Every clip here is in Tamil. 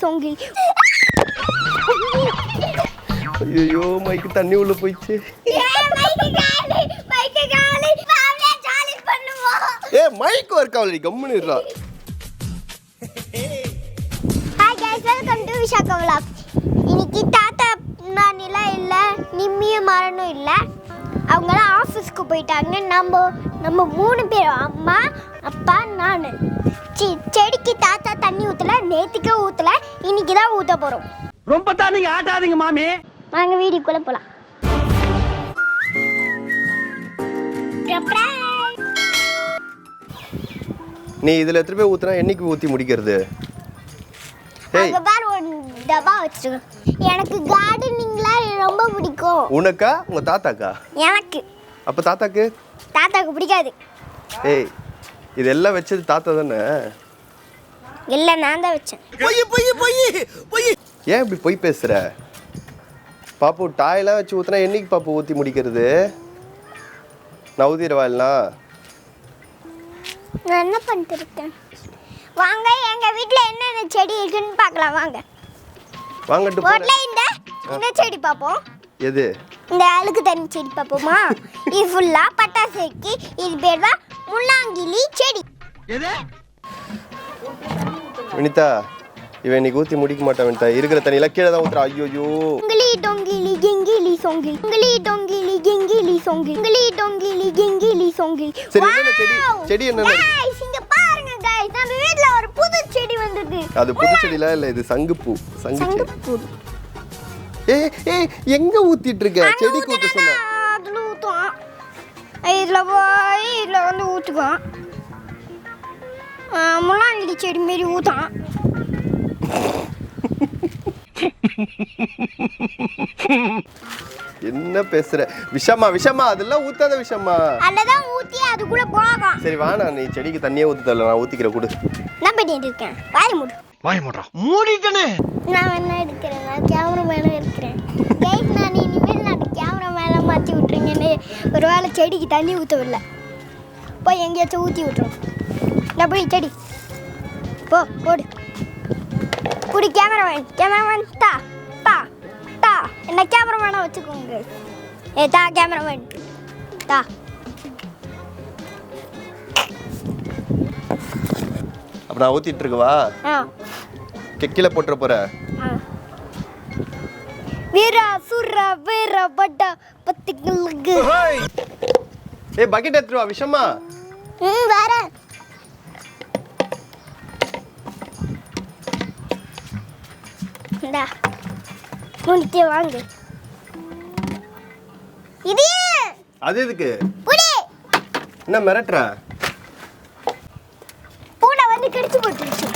சொங்கிலி. ஐயோ மைக்கு தண்ணி உள்ள போயிடுச்சு. மைக் ஒர்க் ஆகல, கம்முன்னு இருடா. Hi guys, welcome to Vishakha vlog. இன்னைக்கு தாத்தா நானிலாம் இல்லை, நிம்மியும் மரணும் இல்லை, அவங்களாம் ஆஃபீஸ்க்கு போயிட்டாங்க. நம்ம 3 பேர், அம்மா அப்பா நான். செடிக்கு தாத்தா தண்ணி ஊற்றல, நேற்றுக்கே ஊற்றல, இன்னைக்கு தான் ஊற்ற போகிறோம். ரொம்ப தான் நீங்கள் ஆட்டாதீங்க மாமி. வாங்க வீடியோக்குள்ளே போகலாம். நீ இதில் எத்தனை பேர் ஊற்றுனா என்னைக்கு ஊற்றி முடிக்கிறது? அங்க பாரு, ஒரு டப்பா வச்சிருக்கேன். எனக்கு கார்டனிங்லாம் ரொம்ப பிடிக்கும். உனக்கா உங்க தாத்தாக்கா? எனக்கு. அப்ப தாத்தாக்கு பிடிக்காது. ஏய், இதெல்லாம் வச்சது தாத்தா தானே? இல்ல, நான் தான் வச்சேன். ஏன் இப்படி போய் பேசுற? பாப்பு டாயெல்லாம் வச்சு ஊத்துனா என்னைக்கு பாப்பு ஊற்றி முடிக்கிறது? நவுதிரவாயிலாம் நான் என்ன பண்ணிட்டு இருக்கேன்? வாங்க எங்க வீட்ல என்னென்ன செடி இருக்குன்னு பார்க்கலாம். வாங்க வாங்கட்டு போறேன். இந்த செடி பாப்போம். எது? இந்த அழுக்கு தண்ணி செடி பாப்போமா? இது ஃபுல்லா பட்டாசு இருக்கு. இது பேர் தான் முள்ளாங்கிலி செடி. எது? வினிதா, இவன் இன்னைக்கு ஊற்றி முடிக்க மாட்டான் வினிதா. இருக்கிற தண்ணியெல்லாம் கீழே தான் ஊத்துறா. ஐயோ. உங்களி டொங்கிலி கெங்கிலி சொங்கிலி, உங்களி டொங்கிலி கெங்கிலி சொங்கிலி, உங்களி டொங்கிலி கெங்கிலி சொங்கிலி. சரி, என்ன செடி? செடி என்ன? गाइस, இங்க பாருங்க गाइस, நம்ம வீட்ல ஒரு புது செடி வந்திருக்கு. அது புது செடில இல்ல, இது சங்குப்பூ. சங்குப்பூ. ஏய், எங்க ஊத்திட்டு இருக்க? செடிக்கு ஊத்த சொன்னா. அதுல ஊத்துவோம். இதுல போய் இதுல வந்து ஊத்துவோம். முள்ளாங்கிலி செடி மாதிரி ஊத்துவோம். என்ன பேசுற? விஷமா அதெல்லாம் ஊத்தாத விஷமா. அததான் ஊத்தி அதுக்குள்ள போகும். சரி வாணா, நீ செடிக்கு தண்ணியே ஊத்து தரல, நான் ஊத்திக்கிறேன் குடு. நான் பண்ணிட்டு இருக்கேன். வாய் மூடு. மூடிட்டனே. நான் என்ன எடுக்கிறேன்? நான் கேமரா மேல இருக்கிறேன். கைஸ், நான் இனிமேல் நான் கேமரா மேல மாத்தி விட்டுறீங்கன்னு ஒருவேளை செடிக்கு தண்ணி ஊற்றவில்லை, போய் எங்கேயாச்சும் ஊற்றி விட்டுரும். நான் போய் செடி போடு. குடி கேமராமேன் தா என்ன கேமராமேனா வச்சுக்கோங்க. தா கேமராமேன் தா. அப்ப நான் ஊத்திட்டு இருக்கவா? கீழே போட்டுற போற. வீரா சுரா வீரா பட்டா பத்திங்களுக்கு. ஏய், பக்கெட் எடுத்து வா விஷமா. வேற இந்தா முன்னிட்டு வாங்க. இது அது எதுக்கு? புடி. என்ன மிரட்டற? பூனை வந்து கடிச்சு போட்டுருச்சு.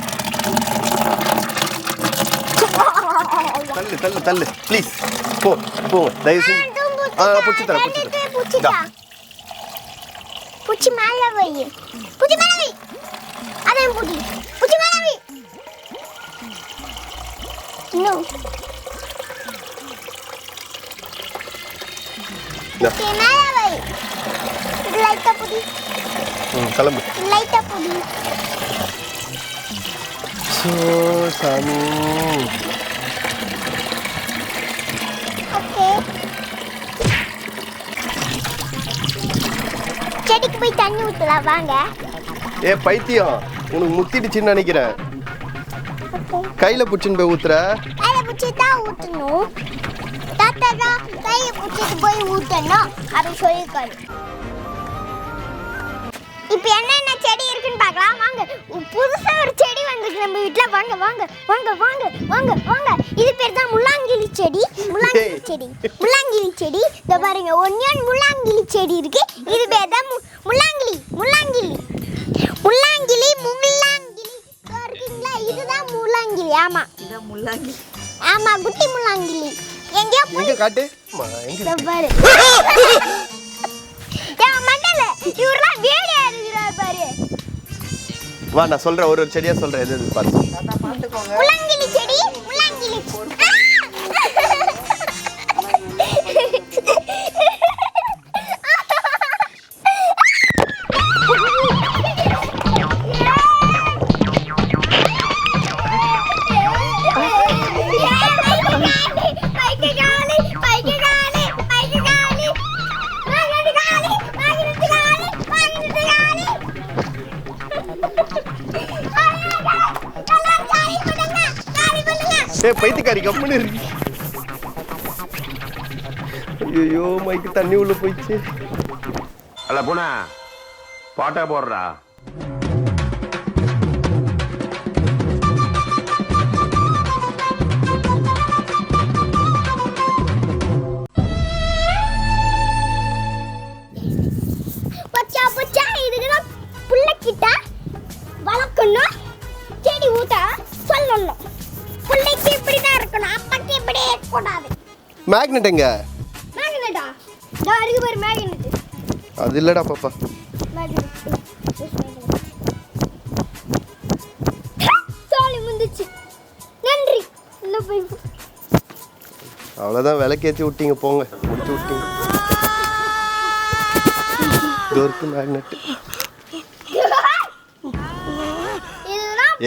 தள்ளு ப்ளீஸ். போ தயவு செஞ்சு. புடிச்சு தர. புச்சி மேல வை. அதான் புச்சி மேல வை. நோ. மேல வை. லைட்டா புடி. கிளம்பு. லைட்டா புடி. சாமி. ஓகே. செடிக்கு போய் தண்ணி ஊத்தலாம் வாங்க. பைத்தியம், உனக்கு முத்திடுச்சுன்னு நினைக்கிறேன். கையில புடிச்சுன்னு போய் ஊத்துற. கையில புடிச்சு தான் ஊத்தணும். தாத்தா தான் கையில புடிச்சிட்டு போய் ஊத்தணும் அப்படி சொல்லிருக்காரு. இப்போ என்னென்ன செடி இருக்குன்னு பார்க்கலாம் வாங்க. புதுசா ஒரு செடி வந்திருக்கு நம்ம வீட்ல. வாங்க. இது பேர் தான் முள்ளாங்கிலி செடி. முள்ளாங்கிலி செடி. இத பாருங்க, ஒன்னியன் முள்ளாங்கிலி செடி இருக்கு. இது பேர் தான் முள்ளாங்கிலி. இருக்குங்களா? இதுதான் முள்ளாங்கிலி. ஆமா, இதான் முள்ளாங்கிலி. ஆமா, குட்டி முள்ளாங்கிலி. எங்க காட்டு. இத பாரு. மண்டல இவரெல்லாம் வேலையா இருக்கிறார் பாரு. வா, நான் சொல்றேன், ஒரு செடியா சொல்றேன். எது பாத்து. முள்ளாங்கிலி செடி. பைத்தியக்காரி கம்முன்னு இருக்கு. ஐயோ மைக்கு தண்ணி உள்ள போயிடுச்சு. அல்ல பூனா பாட்டா போடுறா. பச்சா பச்சா இதுக்குதான் புள்ளைக்கிட்ட வளர்க்கணும், செடி ஊத்த சொல்லணும். புள்ளைக்கு இப்படிதான் இருக்கணும், அப்பாக்கு இப்படி இருக்கக்கூடாது. மேக்னெட் எங்க? மேக்னெட்டா? நான் அருகு பாரு மேக்னெட். அது இல்லடா பாப்பா. மேக்னெட். சாலி முந்துச்சு. நன்றி. இல்ல போய். அவ்வளோதான் விளக்கேற்றி விட்டீங்க, போங்க முடிச்சு விட்டீங்க. டோருக்கு மேக்னெட்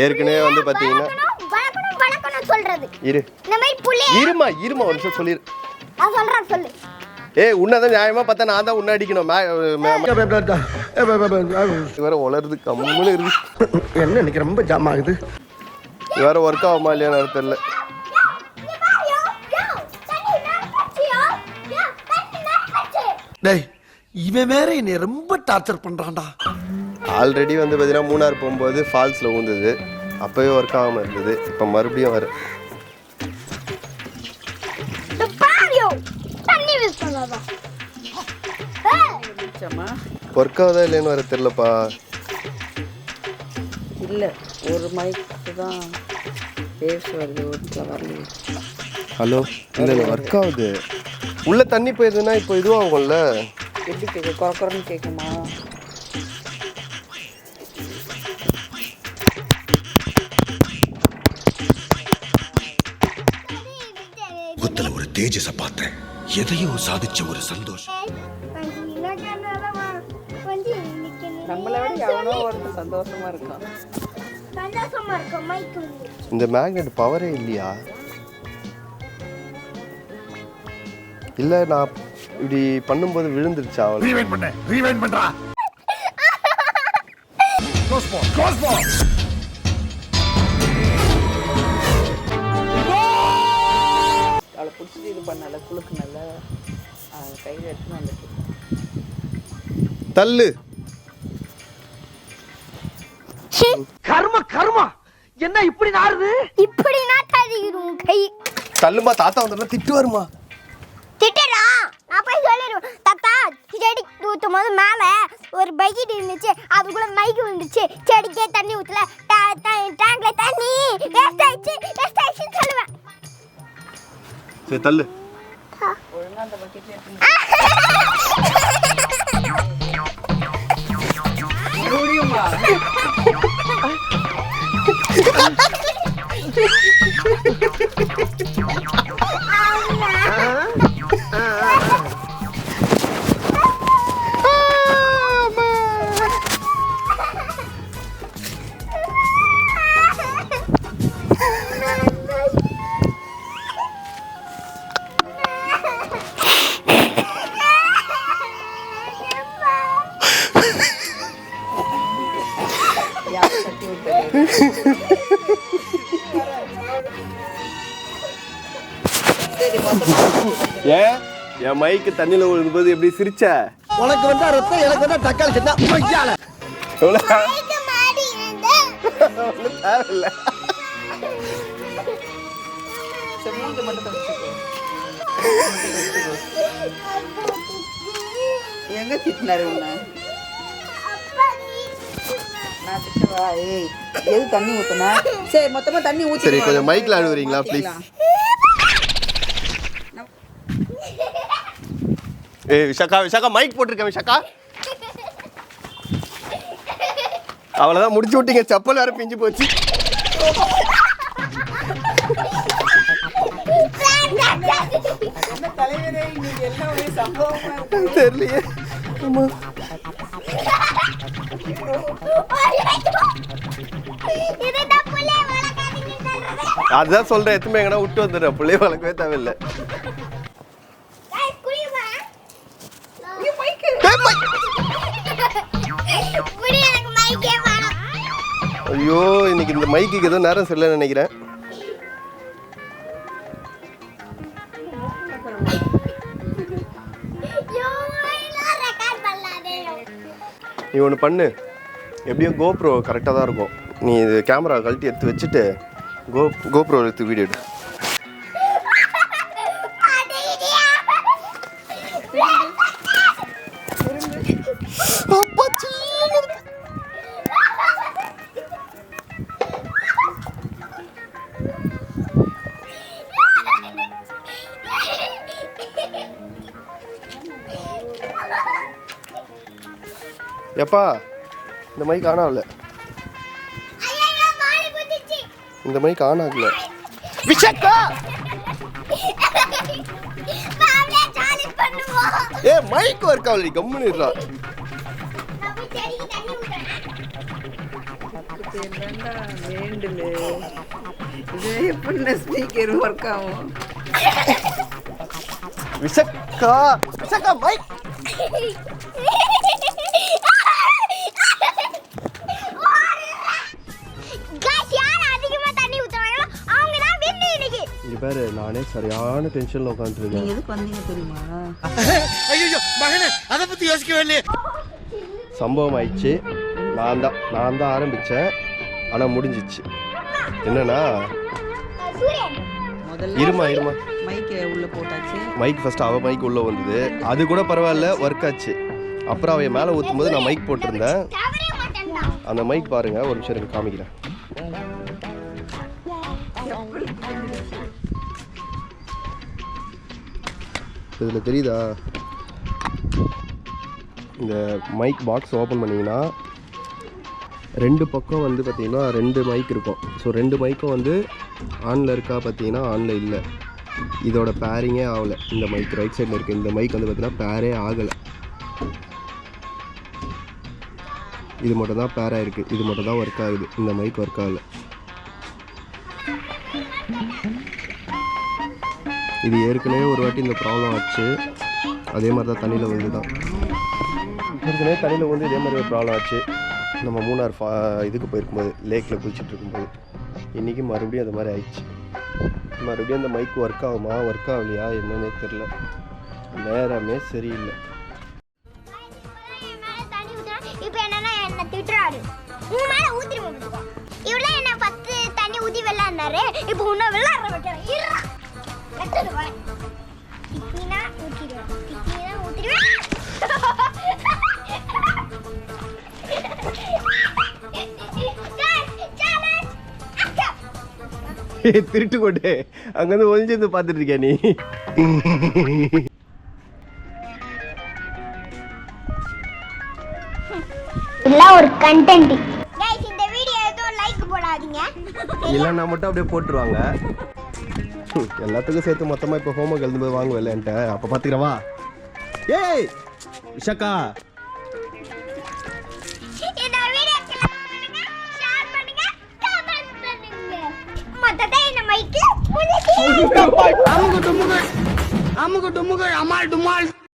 ஏற்கனவே வந்து பார்த்தீங்கன்னா சொல்றது இரு இந்த மாதிரி புள்ளி இருமா ஒரு நிமிஷம் சொல்லிரு. நான் சொல்றேன் சொல்லு. உன்னதான் நியாயமா பார்த்தா நான் தான் உன்ன அடிக்கணும். வேற உளருது கம்முன்னு இருக்கு. என்ன இன்னைக்கு ரொம்ப ஜாம் ஆகுது. வேற ஒர்க் ஆகுமா இல்லையா தெரியல. டேய் இவன் வேற என்னை ரொம்ப டார்ச்சர் பண்றான்டா. ஆல்ரெடி வந்து பார்த்தீங்கன்னா மூணார் போகும்போது ஃபால்ஸில் ஊந்துது, அப்போவே ஒர்க் ஆகாமல் இருந்தது. இப்போ மறுபடியும் வர ஒர்க் ஆகுதா இல்லைன்னு வர தெரியலப்பா. இல்லை ஒரு மைக்கு தான் வேவ்ஸ் வருது, ஒரு வரலையே. ஹலோ இல்லை ஒர்க் ஆகுது. உள்ள தண்ணி போயிருதுன்னா இப்போ இதுவாகும்ல. எப்படி கேட்கும்? குறக்குறன்னு கேட்குமா? முகத்துல ஒரு தேஜஸ பார்த்தேன், எதையோ சாதிச்ச ஒரு சந்தோஷம். நம்மளை விட எவனோ ஒருத்தர் சந்தோஷமா இருக்கான். இந்த மேக்னெட் பவரே இல்லையா? இல்லை நான் இப்படி பண்ணும்போது விழுந்துருச்சா? அவள் ரீவைண்ட் பண்றா. க்ளோஸ் போ. அவளை பிடிச்சிட்டு இது பண்ணல, குளுக்கு நல்லா கையில் எடுத்துன்னு வந்துட்டு தள்ளு. கர்மா என்ன இப்படி நாறுது? இப்படி நாட்டாதிரும் கை. தள்ளுமா, தாத்தா வந்துடலாம் திட்டு வருமா? திட்டுறா நான் போய் சொல்லிடுவேன். தாத்தா செடி ஊற்றும் போது மேலே ஒரு பக்கெட் இருந்துச்சு, அதுக்குள்ள மைக்கு வந்துச்சு, செடிக்கே தண்ணி ஊற்றல, டேங்க்ல தண்ணி வேஸ்ட் ஆயிடுச்சுன்னு சொல்லுவேன். சரி தள்ளு. ஒழுங்கா அந்த பக்கெட்ல எடுத்துன்னு மறுபடியுமா? ஏன் என் மைக்கு தண்ணியில் விழும்போது எப்படி சிரிச்ச? உனக்கு வந்தா ரத்தம், எனக்கு வந்தா தக்காளி சட்னா மையால. தேவையில்ல. மூஞ்ச மட்டும் தப்பிச்சுக்கோ. எங்க திட்டினாரு உன்னை? நான் திட்டுவா? ஏய் எது தண்ணி ஊத்துனா? சரி மொத்தமா தண்ணி ஊத்தி. சரி கொஞ்சம் மைக்ல ஆடுவீங்களா ப்ளீஸ்? விஷாக்கா மைக் போட்டிருக்கேன். விஷாக்கா அவ்வளோதான் முடிச்சு விட்டீங்க. செப்பல் வேற பிஞ்சு போச்சு. தலைவரே இன்னைக்கு என்ன ஒரே சம்பவமா இருக்கு தெரியலையே. ஆமா அதுதான் சொல்றேன். எத்துமே எங்கன்னா விட்டு வந்துடுறேன். பிள்ளைய வளர்க்கவே தேவையில்லை. ஐயோ இன்னைக்கு இந்த மைக்கு ஏதோ நேரம் சரியில்லைன்னு நினைக்கிறேன். நீ ஒன்று பண்ணு, எப்படியும் கோப்ரோ கரெக்டாக தான் இருக்கும். நீ இது கேமரா கழட்டி எடுத்து வச்சுட்டு கோப்ரோ எடுத்து வீடியோ எடு. எப்பா இந்த மைக் ஆன் ஆகல, இந்த மைக் ஆன் ஆகல. விஷக்கா ஏ மைக் ஒர்க் ஆகல, கம்முன்னு இருடா. வேண்டுல இது எப்படி ஸ்பீக்கர் ஒர்க் ஆகும்? விஷக்கா விஷக்கா மைக் இங்க பாரு, நானே சரியான டென்ஷன்ல உட்காந்துருக்கேன். நீங்க எதுக்கு வந்தீங்க தெரியுமா? ஐயோ மகனே, அத பத்தி யோசிக்கவே இல்லையே. சம்பவம் ஆயிடுச்சு. நான் தான் ஆரம்பிச்சேன், ஆனா முடிஞ்சிச்சு. என்னன்னா இருமா மைக் உள்ள போட்டாச்சு. மைக் ஃபர்ஸ்ட் அவ மைக் உள்ள வந்தது, அது கூட பரவாயில்ல, ஒர்க் ஆச்சு. அப்புறம் அவன் மேலே ஊற்றும் போது நான் மைக் போட்டிருந்தேன். அந்த மைக் பாருங்க, ஒரு நிமிஷம் எனக்கு காமிக்கிறேன். இதில் தெரியுதா, இந்த மைக் பாக்ஸ் ஓப்பன் பண்ணிங்கன்னா 2 பக்கம் வந்து பார்த்தீங்கன்னா 2 மைக் இருக்கும். ஸோ 2 மைக்கும் வந்து ஆனில் இருக்கா பார்த்தீங்கன்னா ஆனில் இல்லை. இதோட பேரிங்கே ஆகலை. இந்த மைக் ரைட் சைடில் இருக்குது, இந்த மைக் வந்து பார்த்தீங்கன்னா பேரே ஆகலை. இது மட்டும் தான் பேராக இருக்குது, இது மட்டும் தான் ஒர்க் ஆகுது. இந்த மைக் ஒர்க் ஆகலை. இது ஏற்கனவே ஒரு வாட்டி இந்த ப்ராப்ளம் ஆச்சு. அதே மாதிரி தான் தண்ணியில் வந்து தான் ஏற்கனவே தண்ணியில் வந்து இதே மாதிரி ஒரு ப்ராப்ளம் ஆச்சு. நம்ம மூணார் இதுக்கு போயிருக்கும்போது, லேக்கில் குளிச்சுட்டு இருக்கும்போது. இன்றைக்கி மறுபடியும் அது மாதிரி ஆயிடுச்சு. மறுபடியும் அந்த மைக் ஒர்க் ஆகுமா ஒர்க் ஆகலையா என்னன்னே தெரில. நேரமே சரியில்லை. இப்போ என்னன்னா என்ன திட்டுறாரு, உங்க மேல ஊத்திடுவோம். இவ்வளோ என்ன 10 தண்ணி ஊற்றி விளையாடுனாரு, இப்போ இன்னும் விளையாடுற வைக்கிறேன். திட்டினா ஊற்றிடுவேன், திட்டினா ஊற்றிடுவேன். திருட்டு கொண்டு அங்கேருந்து ஒழிஞ்சிருந்து பார்த்துட்டு இருக்கியா நீ? இதெல்லாம் ஒரு கண்டென்ட். गाइस இந்த வீடியோ ஏதோ லைக் போடாதீங்க. இல்லைன்னா மட்டும் அப்படியே போட்டுருவாங்க. எல்லாத்துக்கும் சேர்த்து மொத்தமாக இப்போ ஹோம்ஒர்க் எழுதும்போது வாங்குவேன் என்கிட்ட. அப்போ பார்த்துக்கிறவா. ஏய் விஷக்கா, இந்த வீடியோக்கு லைக் பண்ணுங்க, ஷேர் பண்ணுங்க, கமெண்ட் பண்ணுங்க. மொத்தத்தை இந்த மைக்கு அமுகு டுமுகு அமால் டுமால்